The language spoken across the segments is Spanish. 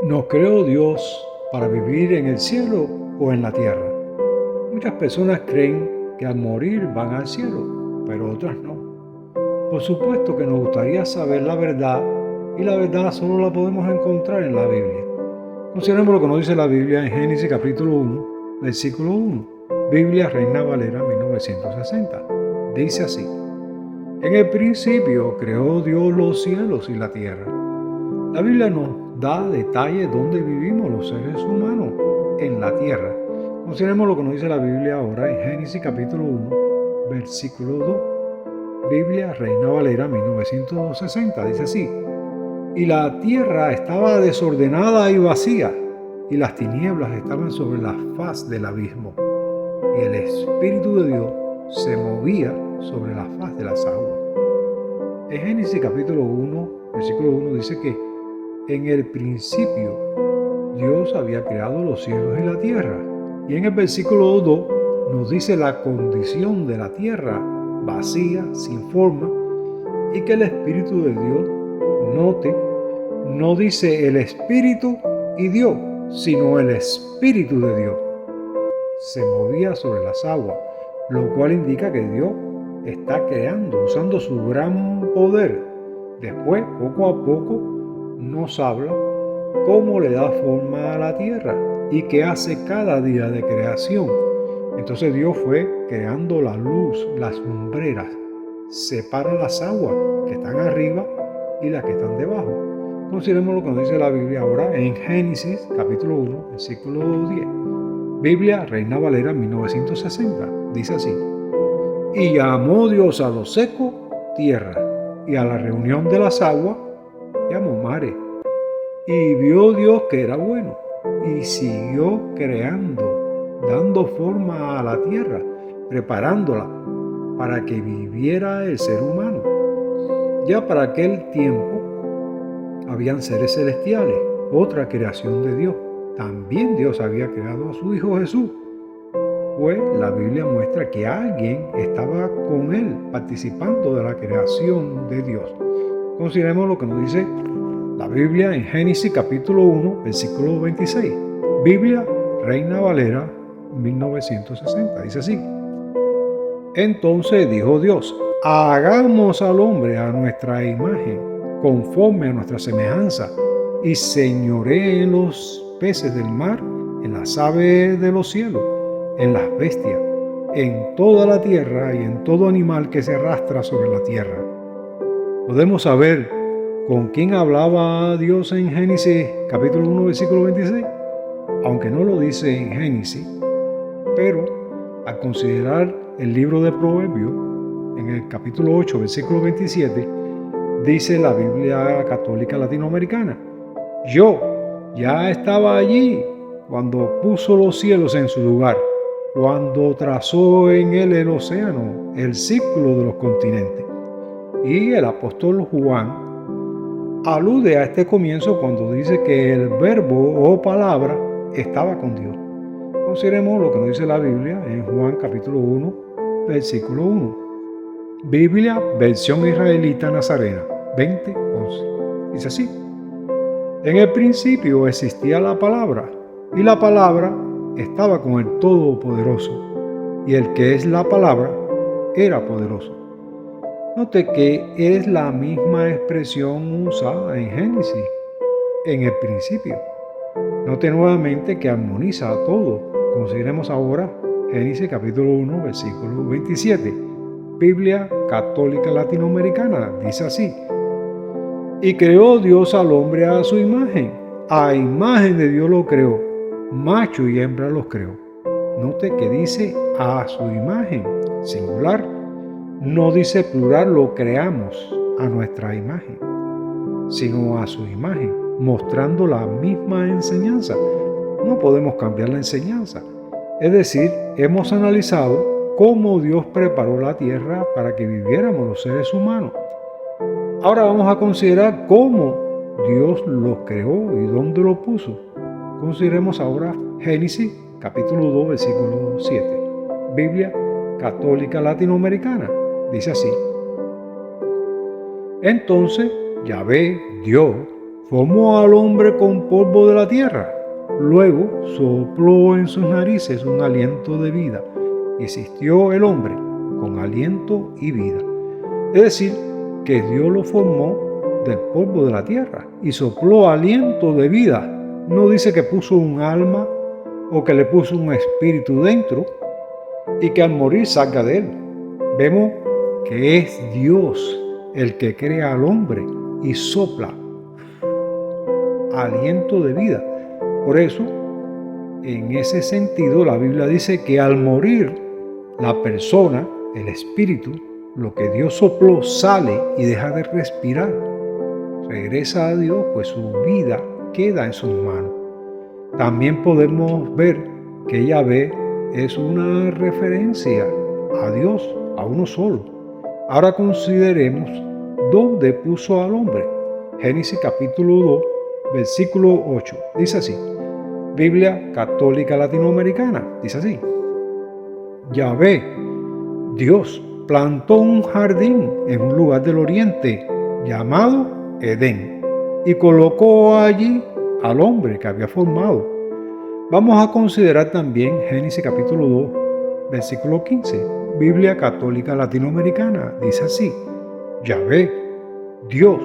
¿Nos creó Dios para vivir en el cielo o en la tierra? Muchas personas creen que al morir van al cielo, pero otras no. Por supuesto que nos gustaría saber la verdad, y la verdad solo la podemos encontrar en la Biblia. Consideremos lo que nos dice la Biblia en Génesis capítulo 1, versículo 1. Biblia Reina Valera 1960. Dice así: En el principio creó Dios los cielos y la tierra. La Biblia nos da detalles donde vivimos los seres humanos en la tierra. Consideremos lo que nos dice la Biblia ahora en Génesis capítulo 1, versículo 2. Biblia Reina Valera 1960 dice así: Y la tierra estaba desordenada y vacía, y las tinieblas estaban sobre la faz del abismo, y el Espíritu de Dios se movía sobre la faz de las aguas. En Génesis capítulo 1, versículo 1 dice que en el principio Dios había creado los cielos y la tierra. Y en el versículo 2 nos dice la condición de la tierra, vacía, sin forma, y que el Espíritu de Dios, note, no dice el Espíritu y Dios, sino el Espíritu de Dios, se movía sobre las aguas, lo cual indica que Dios está creando, usando su gran poder. Después, poco a poco, nos habla cómo le da forma a la tierra y qué hace cada día de creación. Entonces Dios fue creando la luz, las lumbreras, separa las aguas que están arriba y las que están debajo. Consideremos lo que nos dice la Biblia ahora en Génesis capítulo 1, versículo 10. Biblia Reina Valera 1960 dice así: Y llamó Dios a lo seco tierra, y a la reunión de las aguas llamó mares. Y vio Dios que era bueno, y siguió creando, dando forma a la tierra, preparándola para que viviera el ser humano. Ya para aquel tiempo habían seres celestiales, otra creación de Dios. También Dios había creado a su Hijo Jesús. Pues la Biblia muestra que alguien estaba con él participando de la creación de Dios. Consideremos lo que nos dice la Biblia en Génesis capítulo 1, versículo 26. Biblia Reina Valera 1960. Dice así: Entonces dijo Dios: hagamos al hombre a nuestra imagen, conforme a nuestra semejanza, y señoree en los peces del mar, en las aves de los cielos, en las bestias, en toda la tierra y en todo animal que se arrastra sobre la tierra. Podemos saber con quién hablaba Dios en Génesis capítulo 1, versículo 26, aunque no lo dice en Génesis, pero al considerar el libro de Proverbios, en el capítulo 8, versículo 27, dice la Biblia Católica Latinoamericana: Yo ya estaba allí cuando puso los cielos en su lugar, cuando trazó en él el océano, el círculo de los continentes. Y el apóstol Juan alude a este comienzo cuando dice que el verbo o palabra estaba con Dios. Consideremos lo que nos dice la Biblia en Juan capítulo 1, versículo 1. Biblia, versión israelita nazarena, 20:11. Dice así: En el principio existía la palabra, y la palabra estaba con el Todopoderoso, y el que es la palabra era poderoso. Note que es la misma expresión usada en Génesis, en el principio. Note nuevamente que armoniza todo. Consideremos ahora Génesis capítulo 1, versículo 27. Biblia Católica Latinoamericana dice así: Y creó Dios al hombre a su imagen de Dios lo creó, macho y hembra los creó. Note que dice a su imagen, singular, no dice plural, lo creamos a nuestra imagen, sino a su imagen, mostrando la misma enseñanza. No podemos cambiar la enseñanza. Es decir, hemos analizado cómo Dios preparó la tierra para que viviéramos los seres humanos. Ahora vamos a considerar cómo Dios los creó y dónde lo puso. Consideremos ahora Génesis capítulo 2, versículo 7. Biblia Católica Latinoamericana dice así: Entonces Yahvé, Dios, formó al hombre con polvo de la tierra. Luego sopló en sus narices un aliento de vida. Y existió el hombre con aliento y vida. Es decir, que Dios lo formó del polvo de la tierra y sopló aliento de vida. No dice que puso un alma o que le puso un espíritu dentro y que al morir salga de él. Vemos que es Dios el que crea al hombre y sopla aliento de vida. Por eso, en ese sentido, la Biblia dice que al morir la persona, el espíritu, lo que Dios sopló sale y deja de respirar. Regresa a Dios, pues su vida queda en sus manos. También podemos ver que Yahvé es una referencia a Dios, a uno solo. Ahora consideremos dónde puso al hombre. Génesis capítulo 2, versículo 8. Dice así. Biblia Católica Latinoamericana. Dice así. Yahvé, Dios, plantó un jardín en un lugar del oriente llamado Edén y colocó allí al hombre que había formado. Vamos a considerar también Génesis capítulo 2, versículo 15. Biblia Católica Latinoamericana dice así. Yahvé, Dios,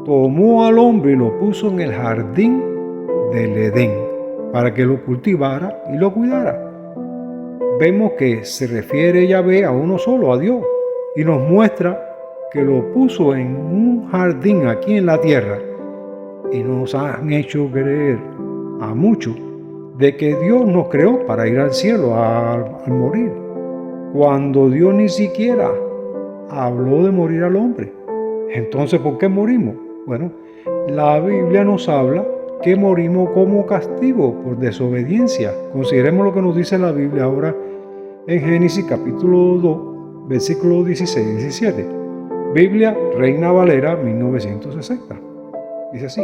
tomó al hombre y lo puso en el jardín del Edén para que lo cultivara y lo cuidara. Vemos que se refiere Yahvé a uno solo, a Dios, y nos muestra que lo puso en un jardín aquí en la tierra. Y nos han hecho creer a muchos de que Dios nos creó para ir al cielo al morir, cuando Dios ni siquiera habló de morir al hombre. Entonces, ¿por qué morimos? Bueno, la Biblia nos habla que morimos como castigo por desobediencia. Consideremos lo que nos dice la Biblia ahora en Génesis capítulo 2, versículos 16 y 17. Biblia Reina Valera 1960. Dice así.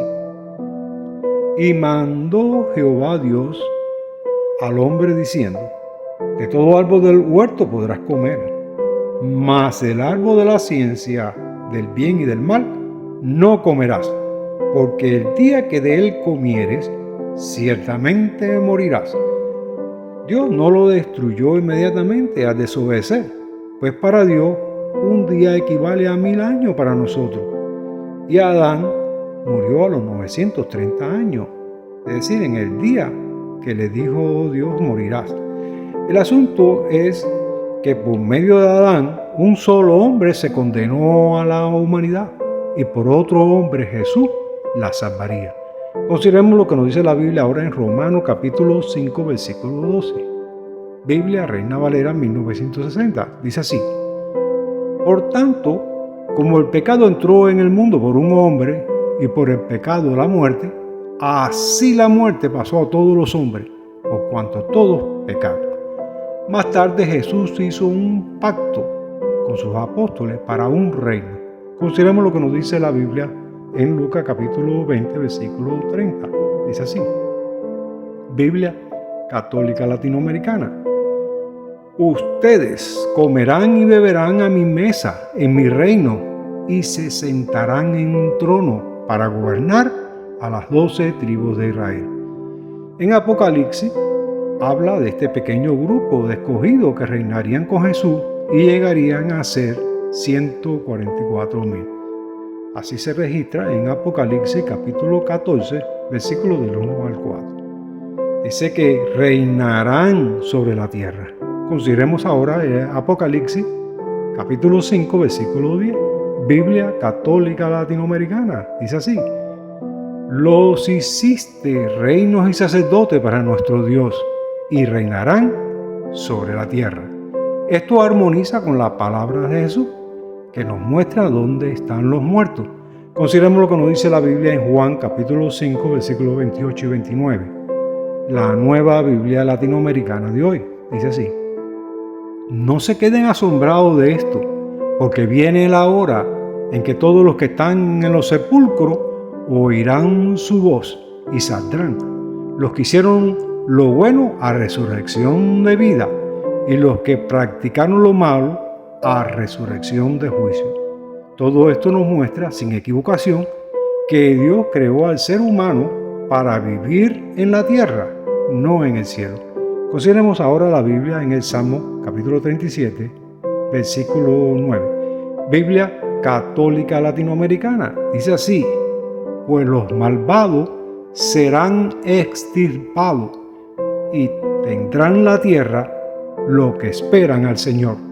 Y mandó Jehová Dios al hombre diciendo, de todo árbol del huerto podrás comer, mas del árbol de la ciencia del bien y del mal no comerás, porque el día que de él comieres, ciertamente morirás. Dios no lo destruyó inmediatamente al desobedecer, pues para Dios un día equivale a 1000 años para nosotros. Y Adán murió a los 930 años, es decir, en el día que le dijo Dios morirás. El asunto es que por medio de Adán, un solo hombre se condenó a la humanidad y por otro hombre Jesús la salvaría. Consideremos lo que nos dice la Biblia ahora en Romanos capítulo 5, versículo 12. Biblia Reina Valera 1960. Dice así. Por tanto, como el pecado entró en el mundo por un hombre y por el pecado la muerte, así la muerte pasó a todos los hombres, por cuanto todos pecaron. Más tarde Jesús hizo un pacto con sus apóstoles para un reino. Consideremos lo que nos dice la Biblia en Lucas capítulo 20, versículo 30. Dice así. Biblia Católica Latinoamericana. Ustedes comerán y beberán a mi mesa en mi reino y se sentarán en un trono para gobernar a las 12 tribus de Israel. En Apocalipsis habla de este pequeño grupo de escogidos que reinarían con Jesús y llegarían a ser 144,000. Así se registra en Apocalipsis capítulo 14, versículos del 1 al 4. Dice que reinarán sobre la tierra. Consideremos ahora Apocalipsis capítulo 5, versículo 10. Biblia Católica Latinoamericana. Dice así. Los hiciste reinos y sacerdotes para nuestro Dios y reinarán sobre la tierra. Esto armoniza con la palabra de Jesús, que nos muestra dónde están los muertos. Consideremos lo que nos dice la Biblia en Juan capítulo 5, versículos 28 y 29. La Nueva Biblia Latinoamericana de hoy dice así. No se queden asombrados de esto, porque viene la hora en que todos los que están en los sepulcros oirán su voz y saldrán. Los que hicieron lo bueno a resurrección de vida y los que practicaron lo malo a resurrección de juicio. Todo esto nos muestra sin equivocación que Dios creó al ser humano para vivir en la tierra, no en el cielo. Consideremos ahora la Biblia en el Salmo capítulo 37, versículo 9. Biblia Católica Latinoamericana. Dice así: pues los malvados serán extirpados y tendrán la tierra lo que esperan al Señor.